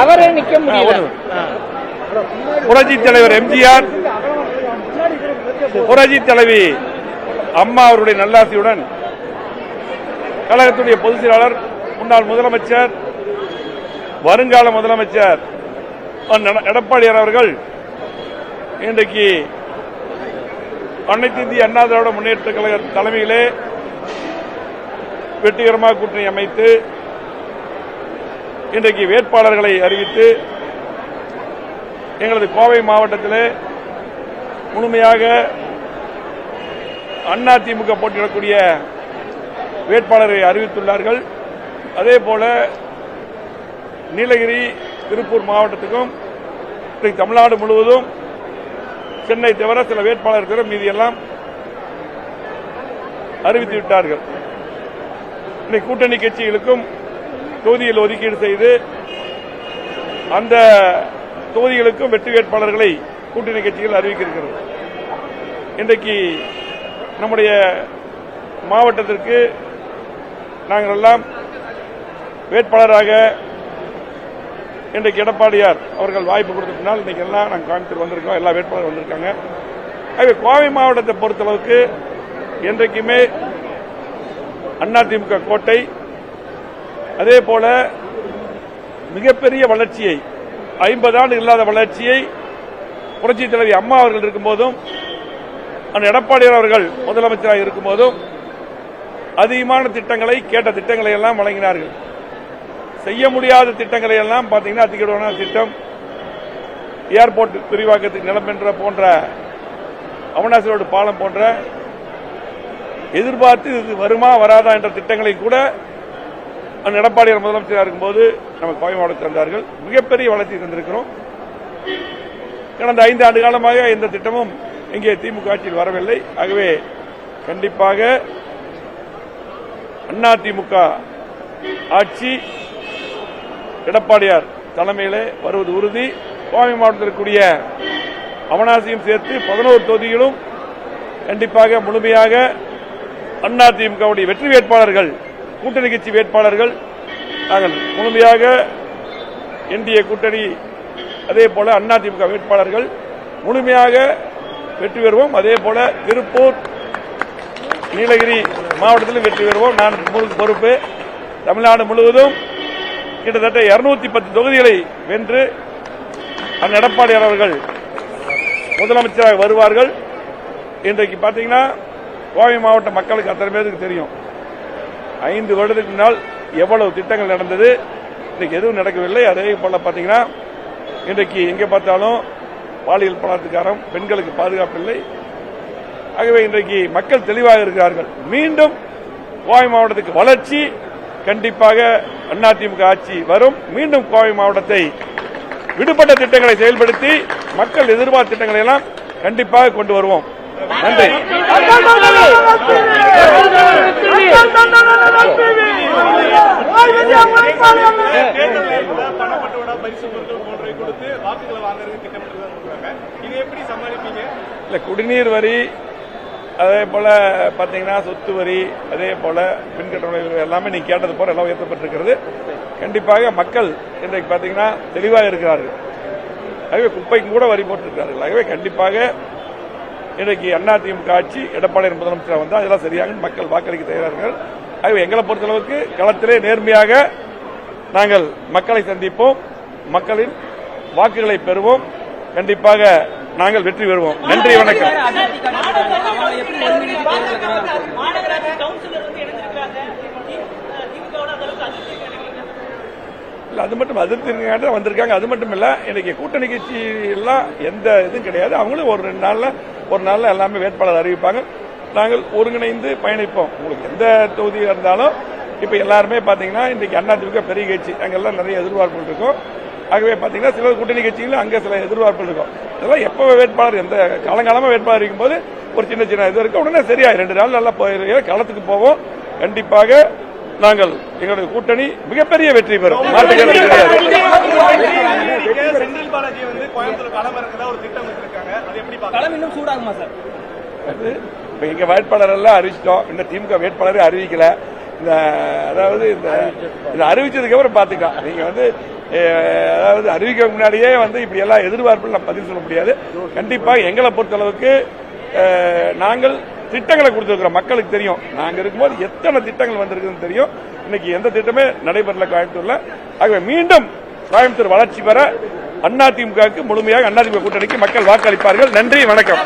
அவரே நிக்க முடியல. புரட்சி தலைவர் எம்ஜிஆர், புரட்சி தலைவி அம்மா அவருடைய நல்லாசியுடன் கழகத்துடைய பொதுச் செயலாளர், முன்னாள் முதலமைச்சர், வருங்கால முதலமைச்சர் எடப்பாடியார் அவர்கள் இன்றைக்கு அனைத்து இந்திய அண்ணா திராவிட முன்னேற்ற கழக தலைமையிலே வெற்றிகரமாக கூட்டணி அமைத்து இன்றைக்கு வேட்பாளர்களை அறிவித்து எங்களது கோவை மாவட்டத்திலே முழுமையாக அதிமுக போட்டியிடக்கூடிய வேட்பாளரை அறிவித்துள்ளார்கள். அதேபோல நீலகிரி, திருப்பூர் மாவட்டத்துக்கும் தமிழ்நாடு முழுவதும் சென்னை தவிர சில வேட்பாளர்கள் மீதியெல்லாம் அறிவித்து விட்டார்கள். இன்னைக்கு கூட்டணி கட்சிகளுக்கும் தொகுதியில் ஒதுக்கீடு செய்து அந்த தொகுதிகளுக்கும் வெற்றி வேட்பாளர்களை கூட்டணி கட்சிகள் அறிவிக்கிறது. இன்றைக்கு நம்முடைய மாவட்டத்திற்கு நாங்கள் எல்லாம் வேட்பாளராக இன்றைக்கு எடப்பாடியார் அவர்கள் வாய்ப்பு கொடுத்ததுனால் இன்னைக்கு எல்லாம் நாங்கள் கோயம்புத்தூர் வந்திருக்கோம், எல்லா வேட்பாளர் வந்திருக்காங்க. ஆகவே கோவை மாவட்டத்தை பொறுத்தளவுக்கு என்றைக்குமே அதிமுக கோட்டை. அதே போல மிகப்பெரிய வளர்ச்சியை, 50 ஆண்டு இல்லாத வளர்ச்சியை புரட்சி தலைவி அம்மா அவர்கள் இருக்கும்போதும் எடப்பாடியார் அவர்கள் முதலமைச்சராக இருக்கும்போதும் அதிகமான திட்டங்களை, கேட்ட திட்டங்களை எல்லாம் வழங்கினார்கள். செய்ய முடியாத திட்டங்களை எல்லாம் பார்த்தீங்கன்னா அதிகமான திட்டம், ஏர்போர்ட் விரிவாக்கத்துக்கு நிலம் என்ற போன்ற, அவிநாசி ரோடு பாலம் போன்ற எதிர்பார்த்து இது வருமா வராதா என்ற திட்டங்களை கூட எடப்பாடியார் முதலமைச்சராக இருக்கும்போது நம்ம கோவை மாவட்டத்தில் தந்தார்கள். மிகப்பெரிய வளர்ச்சி தந்திருக்கிறோம். கடந்த 5 ஆண்டு காலமாக எந்த திட்டமும் இங்கே திமுக ஆட்சியில் வரவில்லை. ஆகவே கண்டிப்பாக அதிமுக ஆட்சி எடப்பாடியார் தலைமையிலே வருவது உறுதி. கோவை மாவட்டத்தில் இருக்கக்கூடிய அவிநாசியும் சேர்த்து 11 தொகுதிகளும் கண்டிப்பாக முழுமையாக அதிமுகவுடைய வெற்றி வேட்பாளர்கள், கூட்டணி கட்சி வேட்பாளர்கள் நாங்கள் முழுமையாக என்டிஏ கூட்டணி, அதே போல அதிமுக வேட்பாளர்கள் முழுமையாக வெற்றி பெறுவோம். அதே போல திருப்பூர், நீலகிரி மாவட்டத்திலும் வெற்றி பெறுவோம். நான் பொறுப்பு. தமிழ்நாடு முழுவதும் கிட்டத்தட்ட 210 தொகுதிகளை வென்று எடப்பாடியார் அவர்கள் முதலமைச்சராக வருவார்கள். இன்றைக்கு பார்த்தீங்கன்னா கோவை மாவட்ட மக்களுக்கு அத்தனை பேருக்கு தெரியும், 5 வருடத்துக்கு முன்னால் எவ்வளவு திட்டங்கள் நடந்தது, இன்னைக்கு எதுவும் நடக்கவில்லை. அதே போல பார்த்தீங்கன்னா இன்றைக்கு எங்கே பார்த்தாலும் பாலியல் பலாத்காரம், பெண்களுக்கு பாதுகாப்பு இல்லை. ஆகவே இன்றைக்கு மக்கள் தெளிவாக இருக்கிறார்கள். மீண்டும் கோவை மாவட்டத்துக்கு வளர்ச்சி கண்டிப்பாக அதிமுக ஆட்சி வரும். மீண்டும் கோவை மாவட்டத்தை விடுபட்ட திட்டங்களை செயல்படுத்தி மக்கள் எதிர்பார்த்த திட்டங்களை எல்லாம் கண்டிப்பாக கொண்டு வருவோம். நன்றி. குடிநீர் வரி, அதே போல பாத்தீங்கன்னா சொத்து வரி, அதே போல மின்கட்டண எல்லாமே நீங்க கேட்டது போல எல்லாம் உயர்த்தப்பட்டிருக்கிறது. கண்டிப்பாக மக்கள் இன்றைக்கு பாத்தீங்கன்னா தெளிவாக இருக்கிறார்கள். ஆகவே குப்பைக்கும் கூட வரி போட்டிருக்கிறார்கள். ஆகவே கண்டிப்பாக இன்றைக்கு அதிமுக ஆட்சி எடப்பாடியார் முதலமைச்சராக வந்தால் அதெல்லாம் சரியாக மக்கள் வாக்களிக்க தயாரார்கள். ஆகவே எங்களை பொறுத்தளவுக்கு களத்திலே நேர்மையாக நாங்கள் மக்களை சந்திப்போம், மக்களின் வாக்குகளை பெறுவோம். கண்டிப்பாக நாங்கள் வெற்றி பெறுவோம். நன்றி, வணக்கம். அது மட்டும் அதிருப்தி வந்திருக்காங்க. அது மட்டும் இல்ல, இன்னைக்கு கூட்டணி கட்சி எல்லாம் எந்த இதுவும் கிடையாது. அவங்களும் ஒரு நாள்ல எல்லாமே வேட்பாளர் அறிவிப்பாங்க. நாங்கள் ஒருங்கிணைந்து பயணிப்போம். உங்களுக்கு எந்த தொகுதியாக இருந்தாலும் இப்ப எல்லாருமே பாத்தீங்கன்னா இன்னைக்கு அதிமுக பெரிய கட்சி, அங்கெல்லாம் நிறைய எதிர்பார்ப்புகள் இருக்கும். ஆகவே பாத்தீங்கன்னா சில கூட்டணி கட்சிகள் அங்க சில எதிர்பார்ப்புகள் இருக்கும். இதெல்லாம் எப்ப வேட்பாளர் எந்த காலங்காலமா வேட்பாளர் இருக்கும் போது ஒரு சின்ன இது இருக்கு. உடனே சரியா 2 நாள் நல்லா களத்துக்கு போவோம். கண்டிப்பாக நாங்கள் எங்களுடைய கூட்டணி மிகப்பெரிய வெற்றி பெறும். எங்க வேட்பாளர் எல்லாம் அறிவிச்சிட்டோம். இன்னும் திமுக வேட்பாளரை அறிவிக்கல. அதாவது இந்த அறிவிச்சதுக்கு அப்புறம் பாத்துக்கலாம். நீங்க அதாவது அறிவிக்க முன்னாடியே இப்படி எல்லாம் எதிர்பார்ப்பு நான் பதில் சொல்ல முடியாது. கண்டிப்பாக எங்களை பொறுத்தளவுக்கு நாங்கள் திட்டங்களை கொடுத்திருக்கிறோம். மக்களுக்கு தெரியும் நாங்க இருக்கும்போது எத்தனை திட்டங்கள் வந்திருக்குன்னு தெரியும். இன்னைக்கு எந்த திட்டமே நடைபெறல கோயம்புத்தூர்ல. ஆகவே மீண்டும் கோயம்புத்தூர் வளர்ச்சி பெற அதிமுகவுக்கு முழுமையாக அதிமுக கூட்டணிக்கு மக்கள் வாக்களிப்பார்கள். நன்றி, வணக்கம்.